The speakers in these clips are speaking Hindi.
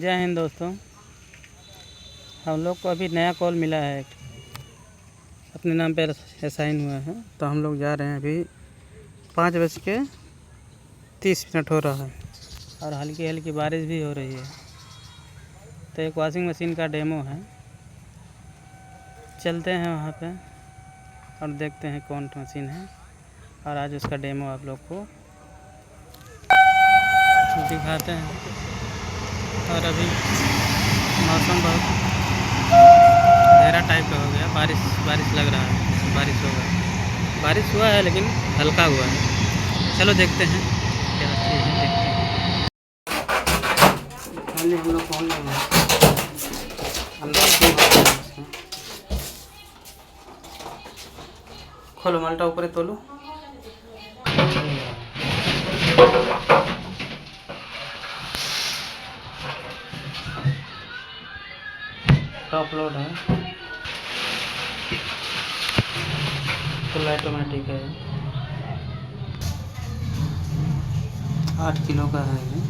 जय हिंद दोस्तों। हम लोग को अभी नया कॉल मिला है, अपने नाम पर असाइन हुआ है, तो हम लोग जा रहे हैं। अभी 5:30 हो रहा है और हल्की हल्की बारिश भी हो रही है। तो एक वॉशिंग मशीन का डेमो है, चलते हैं वहाँ पे और देखते हैं कौन मशीन है और आज उसका डेमो आप लोग को दिखाते हैं। और अभी मौसम बहुत अंधेरा टाइप का हो गया, बारिश लग रहा है, बारिश होगा। बारिश हुआ है लेकिन हल्का हुआ है। चलो देखते हैं क्या चीज़ है, देखते हैं। खाली हम लोग पहुँच गए हैं अंदर। खोलो माल्टा ऊपर तोलो। टॉप लोड है, फुल ऑटोमेटिक है, 8 किलो का है ये।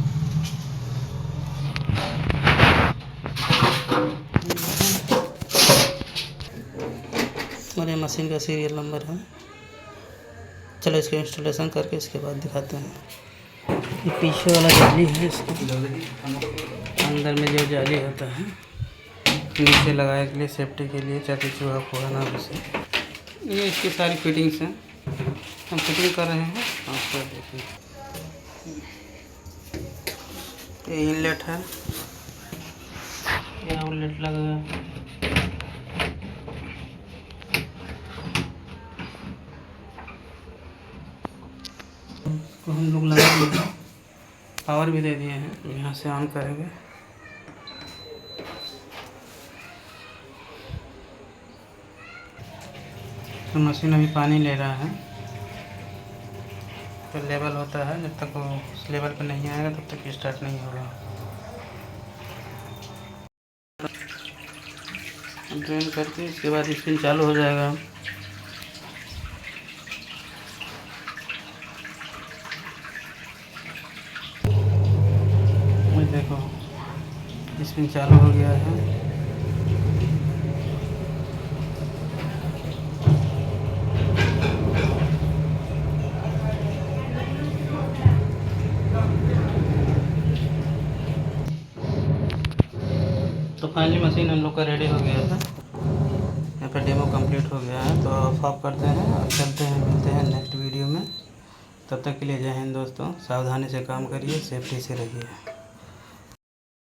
मेरे मशीन का सीरियल नंबर है। चलो इसको इंस्टॉलेशन करके इसके बाद दिखाते हैं। ये पीछे वाला जाली है, इसको अंदर में जो जाली होता है नीचे लगाने के लिए, सेफ्टी के लिए, चाहे चूहा फूहा ना घुसे। ये इसकी सारी फिटिंग्स हैं, हम फिटिंग कर रहे हैं। आपको देखिए ये इनलेट है, ये आउटलेट लगा है। तो हम लोग लगा दिए, पावर भी दे दिए हैं। यहाँ से ऑन करेंगे तो मशीन अभी पानी ले रहा है। तो लेवल होता है, जब तक वो उस लेवल पर नहीं आएगा तब तक स्टार्ट नहीं होगा। ड्रेन करके इसके बाद स्पिन चालू हो जाएगा। देखो स्पिन चालू हो गया है। तो फाइनली मशीन हम लोग का रेडी हो गया था। यहाँ पे डेमो कंप्लीट हो गया है। तो ऑफ करते हैं और चलते हैं, मिलते हैं नेक्स्ट वीडियो में। तब तक के लिए जय हिंद दोस्तों। सावधानी से काम करिए, सेफ्टी से रहिए।